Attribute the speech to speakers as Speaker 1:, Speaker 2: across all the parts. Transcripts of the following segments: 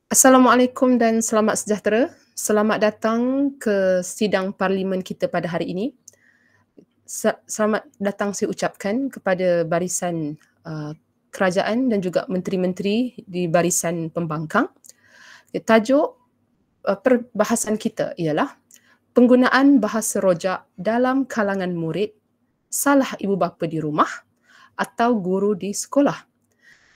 Speaker 1: Assalamualaikum dan selamat sejahtera. Selamat datang ke sidang parlimen kita pada hari ini. Selamat datang saya ucapkan kepada barisan kerajaan dan juga menteri-menteri di barisan pembangkang. Tajuk perbahasan kita ialah penggunaan bahasa rojak dalam kalangan murid, salah ibu bapa di rumah atau guru di sekolah.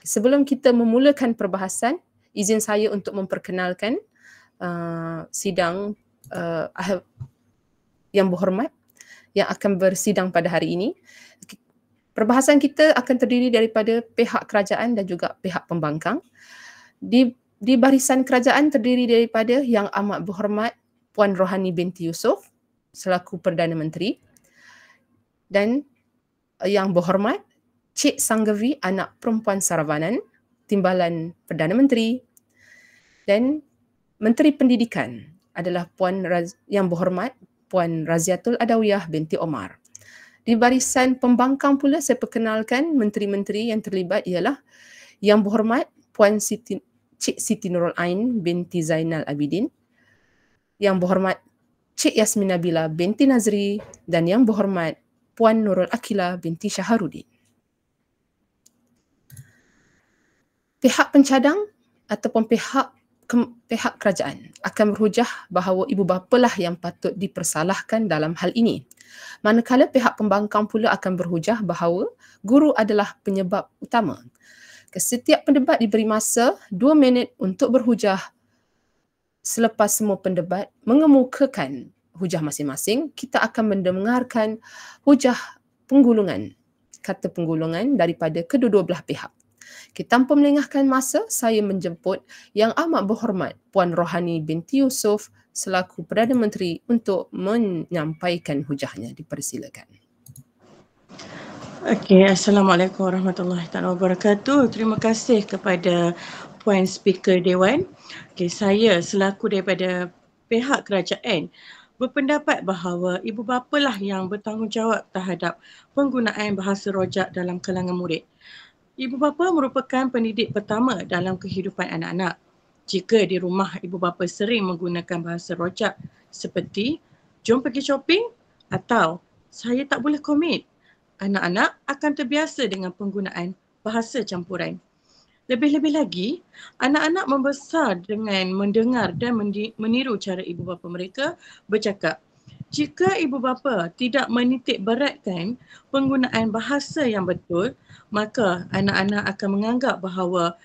Speaker 1: Sebelum kita memulakan perbahasan, izin saya untuk memperkenalkan sidang yang berhormat yang akan bersidang pada hari ini. Perbahasan kita akan terdiri daripada pihak kerajaan dan juga pihak pembangkang. Di barisan kerajaan terdiri daripada Yang Amat Berhormat Puan Rohani binti Yusof selaku Perdana Menteri dan Yang Berhormat Cik Sanggavi Anak Perempuan Saravanan, Timbalan Perdana Menteri, dan Menteri Pendidikan adalah Yang Berhormat Puan Raziatul Adawiyah binti Omar. Di barisan pembangkang pula saya perkenalkan menteri-menteri yang terlibat ialah Yang Berhormat Puan Cik Siti Nurul Ain binti Zainal Abidin, Yang Berhormat Cik Yasmin Nabila binti Nazri, dan Yang Berhormat Puan Nurul Akila binti Syaharudin. Pihak pencadang ataupun pihak kerajaan akan berhujah bahawa ibu bapalah yang patut dipersalahkan dalam hal ini. Manakala pihak pembangkang pula akan berhujah bahawa guru adalah penyebab utama. Setiap pendebat diberi masa 2 minit untuk berhujah. Selepas semua pendebat mengemukakan hujah masing-masing, kita akan mendengarkan hujah penggulungan, kata penggulungan daripada kedua-dua belah pihak. Tanpa melengahkan masa, saya menjemput Yang Amat Berhormat Puan Rohani binti Yusof selaku Perdana Menteri untuk menyampaikan hujahnya. Dipersilakan.
Speaker 2: Okey, Assalamualaikum warahmatullahi wabarakatuh. Terima kasih kepada Puan Speaker Dewan. Okey, saya selaku daripada pihak kerajaan berpendapat bahawa ibu bapalah yang bertanggungjawab terhadap penggunaan bahasa rojak dalam kalangan murid. Ibu bapa merupakan pendidik pertama dalam kehidupan anak-anak. Jika di rumah ibu bapa sering menggunakan bahasa rojak seperti jom pergi shopping atau saya tak boleh komit, anak-anak akan terbiasa dengan penggunaan bahasa campuran. Lebih-lebih lagi, anak-anak membesar dengan mendengar dan meniru cara ibu bapa mereka bercakap. Jika ibu bapa tidak menitik beratkan penggunaan bahasa yang betul, maka anak-anak akan menganggap bahawa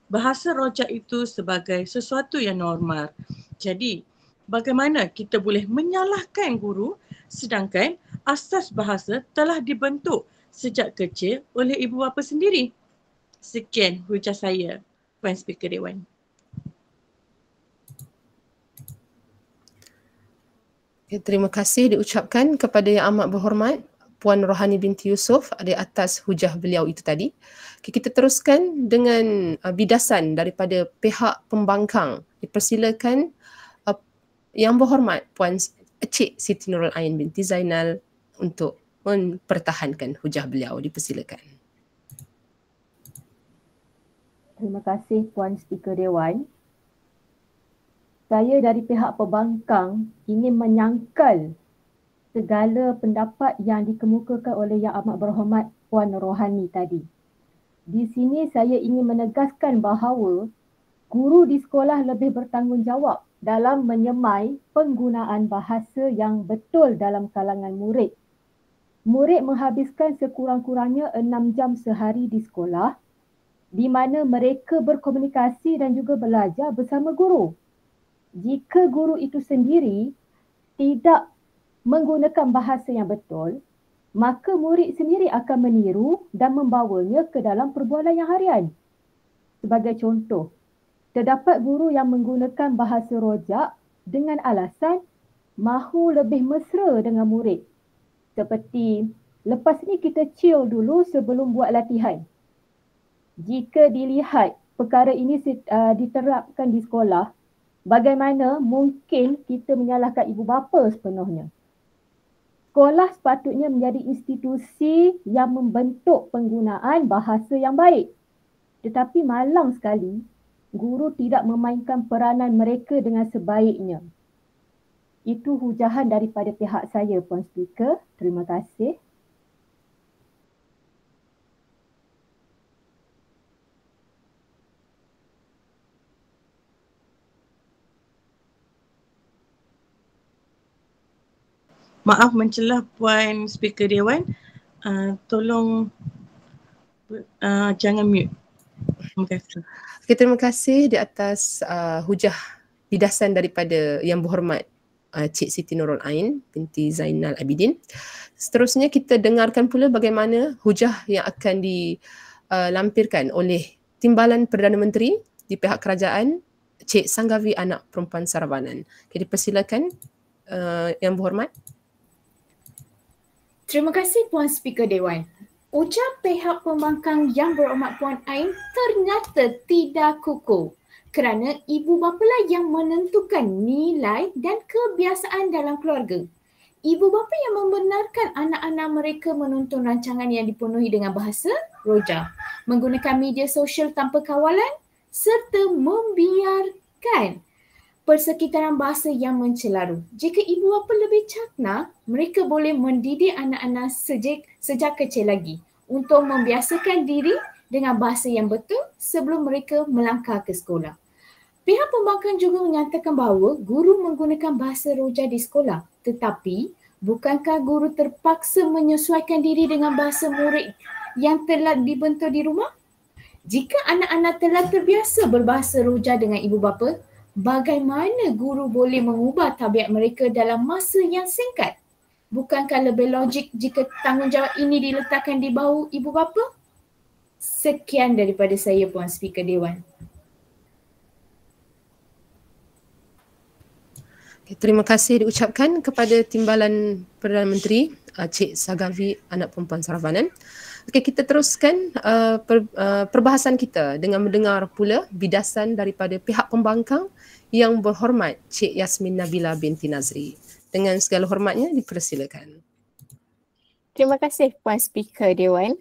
Speaker 2: bahasa rojak itu sebagai sesuatu yang normal. Jadi, bagaimana kita boleh menyalahkan guru sedangkan asas bahasa telah dibentuk sejak kecil oleh ibu bapa sendiri? Sekian hujah saya, Puan Speaker Dewan.
Speaker 1: Terima kasih diucapkan kepada Yang Amat Berhormat Puan Rohani binti Yusof di atas hujah beliau itu tadi. Kita teruskan dengan bidasan daripada pihak pembangkang. Dipersilakan Yang Berhormat Puan Cik Siti Nurul Ain binti Zainal untuk mempertahankan hujah beliau. Dipersilakan.
Speaker 3: Terima kasih Puan Speaker Dewan. Saya dari pihak pembangkang ingin menyangkal segala pendapat yang dikemukakan oleh Yang Amat Berhormat Puan Rohani tadi. Di sini saya ingin menegaskan bahawa guru di sekolah lebih bertanggungjawab dalam menyemai penggunaan bahasa yang betul dalam kalangan murid. Murid menghabiskan sekurang-kurangnya 6 jam sehari di sekolah di mana mereka berkomunikasi dan juga belajar bersama guru. Jika guru itu sendiri tidak menggunakan bahasa yang betul, maka murid sendiri akan meniru dan membawanya ke dalam perbualan yang harian. Sebagai contoh, terdapat guru yang menggunakan bahasa rojak dengan alasan mahu lebih mesra dengan murid. Seperti, lepas ni kita chill dulu sebelum buat latihan. Jika dilihat perkara ini diterapkan di sekolah, bagaimana mungkin kita menyalahkan ibu bapa sepenuhnya? Sekolah sepatutnya menjadi institusi yang membentuk penggunaan bahasa yang baik. Tetapi malang sekali, guru tidak memainkan peranan mereka dengan sebaiknya. Itu hujahan daripada pihak saya, Puan Speaker. Terima kasih.
Speaker 2: Maaf mencelah Puan Speaker Dewan. Tolong jangan mute. Terima kasih.
Speaker 1: Okay, terima kasih di atas hujah bidasan daripada Yang Berhormat Cik Siti Nurul Ain binti Zainal Abidin. Seterusnya kita dengarkan pula bagaimana hujah yang akan dilampirkan oleh Timbalan Perdana Menteri di pihak kerajaan, Cik Sanggavi Anak Perempuan Saravanan. Okay, dipersilakan Yang Berhormat.
Speaker 4: Terima kasih Puan Speaker Dewan. Ujar pihak pembangkang Yang Berhormat Puan Ain ternyata tidak kukuh kerana ibu bapalah yang menentukan nilai dan kebiasaan dalam keluarga. Ibu bapa yang membenarkan anak-anak mereka menonton rancangan yang dipenuhi dengan bahasa roja, menggunakan media sosial tanpa kawalan serta membiarkan persekitaran bahasa yang mencelaru. Jika ibu bapa lebih cakna, mereka boleh mendidik anak-anak sejak kecil lagi untuk membiasakan diri dengan bahasa yang betul sebelum mereka melangkah ke sekolah. Pihak pembangkang juga menyatakan bahawa guru menggunakan bahasa roja di sekolah, tetapi bukankah guru terpaksa menyesuaikan diri dengan bahasa murid yang telah dibentuk di rumah? Jika anak-anak telah terbiasa berbahasa roja dengan ibu bapa, bagaimana guru boleh mengubah tabiat mereka dalam masa yang singkat? Bukankah lebih logik jika tanggungjawab ini diletakkan di bahu ibu bapa? Sekian daripada saya, Puan Speaker Dewan.
Speaker 1: Okay, terima kasih diucapkan kepada Timbalan Perdana Menteri Cik Sanggavi Anak Perempuan Saravanan. Okey, kita teruskan perbahasan kita dengan mendengar pula bidasan daripada pihak pembangkang Yang Berhormat Cik Yasmin Nabila binti Nazri. Dengan segala hormatnya, dipersilakan.
Speaker 5: Terima kasih Puan Speaker Dewan.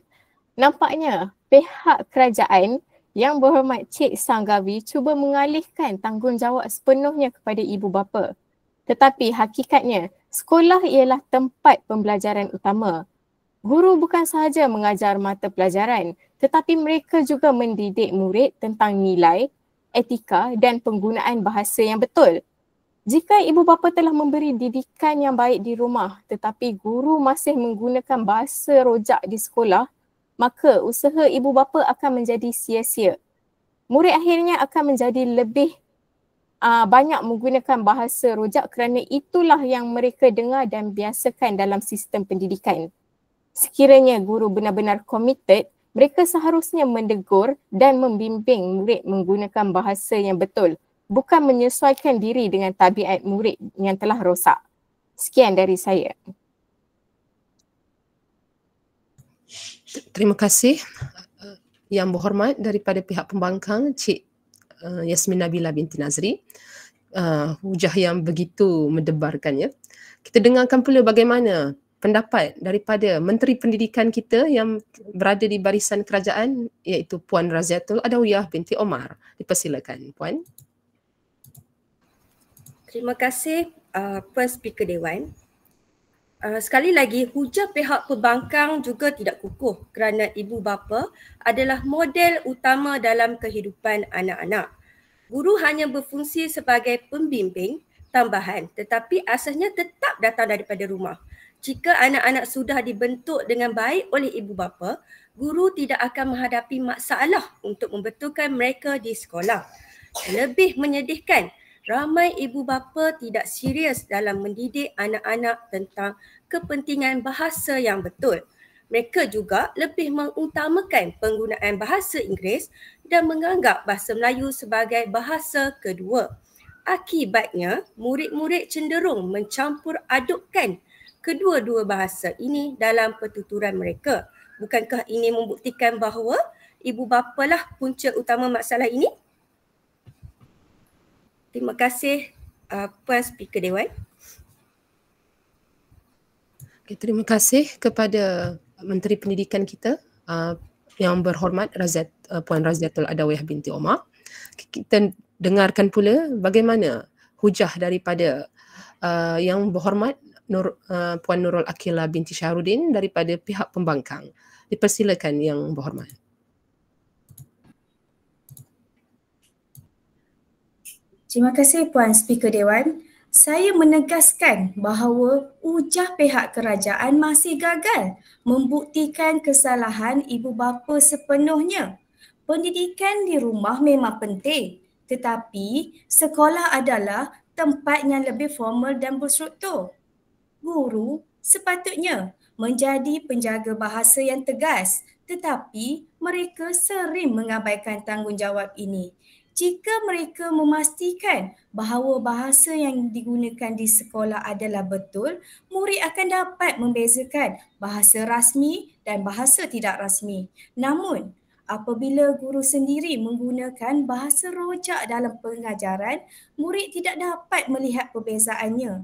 Speaker 5: Nampaknya pihak kerajaan Yang Berhormat Cik Sanggavi cuba mengalihkan tanggungjawab sepenuhnya kepada ibu bapa. Tetapi hakikatnya, sekolah ialah tempat pembelajaran utama. Guru bukan sahaja mengajar mata pelajaran, tetapi mereka juga mendidik murid tentang nilai, etika dan penggunaan bahasa yang betul. Jika ibu bapa telah memberi didikan yang baik di rumah, tetapi guru masih menggunakan bahasa rojak di sekolah, maka usaha ibu bapa akan menjadi sia-sia. Murid akhirnya akan menjadi lebih banyak menggunakan bahasa rojak kerana itulah yang mereka dengar dan biasakan dalam sistem pendidikan. Sekiranya guru benar-benar komited, mereka seharusnya mendegur dan membimbing murid menggunakan bahasa yang betul, bukan menyesuaikan diri dengan tabiat murid yang telah rosak. Sekian dari saya.
Speaker 1: Terima kasih Yang Berhormat daripada pihak pembangkang Cik Yasmin Nabila binti Nazri. Hujah yang begitu mendebarkan ya. Kita dengarkan pula bagaimana pendapat daripada Menteri Pendidikan kita yang berada di barisan kerajaan, iaitu Puan Raziatul Adawiyah binti Omar. Dipersilakan Puan.
Speaker 6: Terima kasih Puan Speaker Dewan. Sekali lagi, hujah pihak pembangkang juga tidak kukuh kerana ibu bapa adalah model utama dalam kehidupan anak-anak. Guru hanya berfungsi sebagai pembimbing tambahan tetapi asasnya tetap datang daripada rumah. Jika anak-anak sudah dibentuk dengan baik oleh ibu bapa, guru tidak akan menghadapi masalah untuk membetulkan mereka di sekolah. Lebih menyedihkan, ramai ibu bapa tidak serius dalam mendidik anak-anak tentang kepentingan bahasa yang betul. Mereka juga lebih mengutamakan penggunaan bahasa Inggeris dan menganggap bahasa Melayu sebagai bahasa kedua. Akibatnya, murid-murid cenderung mencampur adukkan kedua-dua bahasa ini dalam pertuturan mereka. Bukankah ini membuktikan bahawa ibu bapalah punca utama masalah ini? Terima kasih Puan Speaker Dewan.
Speaker 1: Okay, terima kasih kepada Menteri Pendidikan kita Yang Berhormat Puan Raziatul Adawiyah binti Omar. Kita dengarkan pula bagaimana hujah daripada Yang Berhormat Puan Nurul Akilah binti Syahrudin daripada pihak pembangkang. Dipersilakan Yang Berhormat.
Speaker 7: Terima kasih Puan Speaker Dewan. Saya menegaskan bahawa hujah pihak kerajaan masih gagal membuktikan kesalahan ibu bapa sepenuhnya. Pendidikan di rumah memang penting, tetapi sekolah adalah tempat yang lebih formal dan berstruktur. Guru sepatutnya menjadi penjaga bahasa yang tegas, tetapi mereka sering mengabaikan tanggungjawab ini. Jika mereka memastikan bahawa bahasa yang digunakan di sekolah adalah betul, murid akan dapat membezakan bahasa rasmi dan bahasa tidak rasmi. Namun, apabila guru sendiri menggunakan bahasa rojak dalam pengajaran, murid tidak dapat melihat perbezaannya.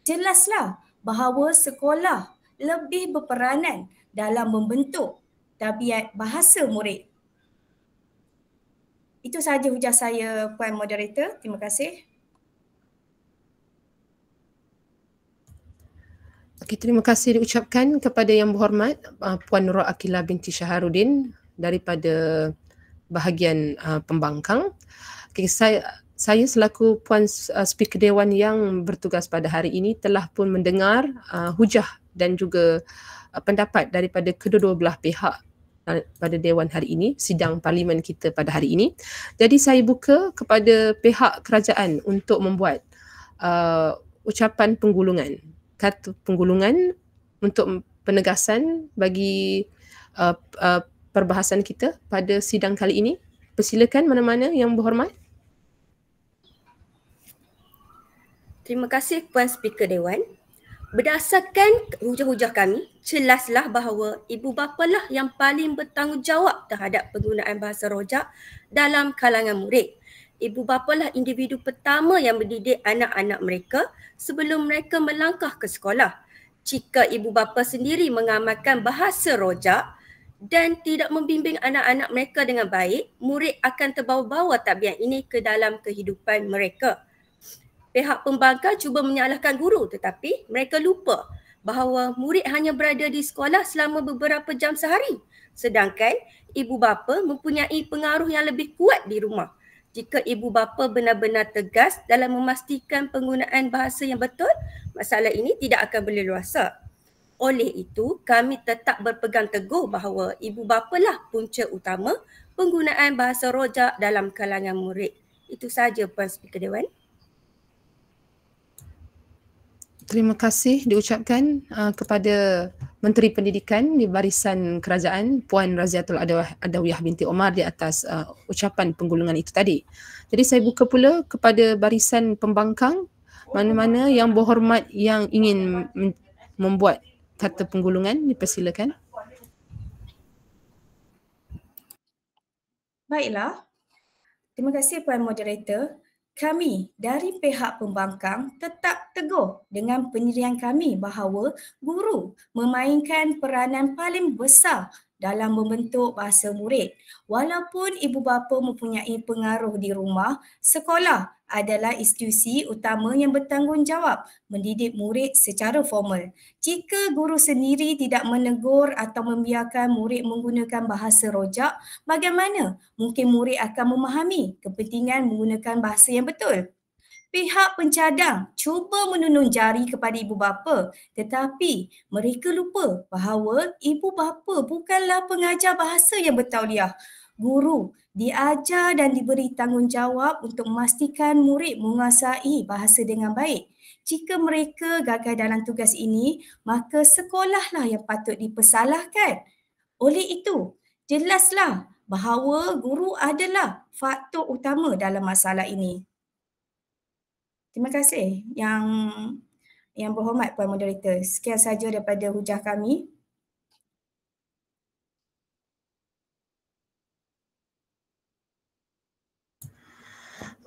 Speaker 7: Jelaslah bahawa sekolah lebih berperanan dalam membentuk tabiat bahasa murid. Itu sahaja hujah saya, Puan Moderator. Terima kasih.
Speaker 1: Okay, terima kasih diucapkan kepada Yang Berhormat Puan Nurul Akilah binti Syahrudin daripada bahagian pembangkang. Okay, saya selaku Puan Speaker Dewan yang bertugas pada hari ini telah pun mendengar hujah dan juga pendapat daripada kedua-dua belah pihak pada Dewan hari ini, sidang parlimen kita pada hari ini. Jadi saya buka kepada pihak kerajaan untuk membuat ucapan penggulungan, kata penggulungan untuk penegasan bagi perbahasan kita pada sidang kali ini. Persilakan mana-mana Yang Berhormat.
Speaker 6: Terima kasih Puan Speaker Dewan. Berdasarkan hujah-hujah kami, jelaslah bahawa ibu bapa lah yang paling bertanggungjawab terhadap penggunaan bahasa rojak dalam kalangan murid. Ibu bapa lah individu pertama yang mendidik anak-anak mereka sebelum mereka melangkah ke sekolah. Jika ibu bapa sendiri mengamalkan bahasa rojak dan tidak membimbing anak-anak mereka dengan baik, murid akan terbawa-bawa tabiat ini ke dalam kehidupan mereka. Pihak pembangkang cuba menyalahkan guru, tetapi mereka lupa bahawa murid hanya berada di sekolah selama beberapa jam sehari. Sedangkan ibu bapa mempunyai pengaruh yang lebih kuat di rumah. Jika ibu bapa benar-benar tegas dalam memastikan penggunaan bahasa yang betul, masalah ini tidak akan berleluasa. Oleh itu, kami tetap berpegang teguh bahawa ibu bapa lah punca utama penggunaan bahasa rojak dalam kalangan murid. Itu sahaja Puan Speaker Dewan.
Speaker 1: Terima kasih diucapkan kepada Menteri Pendidikan di barisan kerajaan Puan Raziatul Adawiyah binti Omar di atas ucapan penggulungan itu tadi. Jadi saya buka pula kepada barisan pembangkang, mana-mana Yang Berhormat yang ingin membuat kata penggulungan, dipersilakan.
Speaker 7: Baiklah. Terima kasih Puan Moderator. Kami dari pihak pembangkang tetap teguh dengan pendirian kami bahawa guru memainkan peranan paling besar dalam membentuk bahasa murid. Walaupun ibu bapa mempunyai pengaruh di rumah, sekolah adalah institusi utama yang bertanggungjawab mendidik murid secara formal. Jika guru sendiri tidak menegur atau membiarkan murid menggunakan bahasa rojak, bagaimana mungkin murid akan memahami kepentingan menggunakan bahasa yang betul? Pihak pencadang cuba menunung jari kepada ibu bapa, tetapi mereka lupa bahawa ibu bapa bukanlah pengajar bahasa yang bertauliah. Guru diajar dan diberi tanggungjawab untuk memastikan murid menguasai bahasa dengan baik. Jika mereka gagal dalam tugas ini, maka sekolahlah yang patut dipersalahkan. Oleh itu, jelaslah bahawa guru adalah faktor utama dalam masalah ini. Terima kasih Yang Berhormat Puan Moderator. Sekian sahaja daripada hujah kami.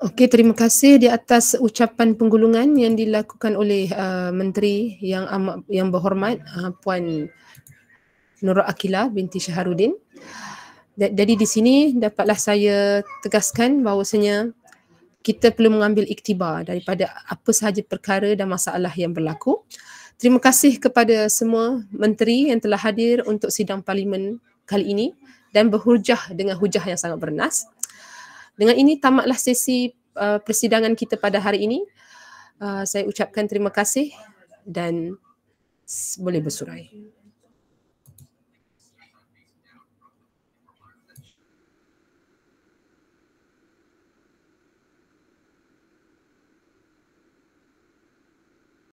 Speaker 1: Okey, terima kasih di atas ucapan penggulungan yang dilakukan oleh Menteri yang Berhormat Puan Nurul Akilah binti Syahrudin. Jadi di sini dapatlah saya tegaskan bahawasanya kita perlu mengambil iktibar daripada apa sahaja perkara dan masalah yang berlaku. Terima kasih kepada semua menteri yang telah hadir untuk sidang parlimen kali ini dan berhujah dengan hujah yang sangat bernas. Dengan ini tamatlah sesi persidangan kita pada hari ini. Saya ucapkan terima kasih dan boleh bersurai.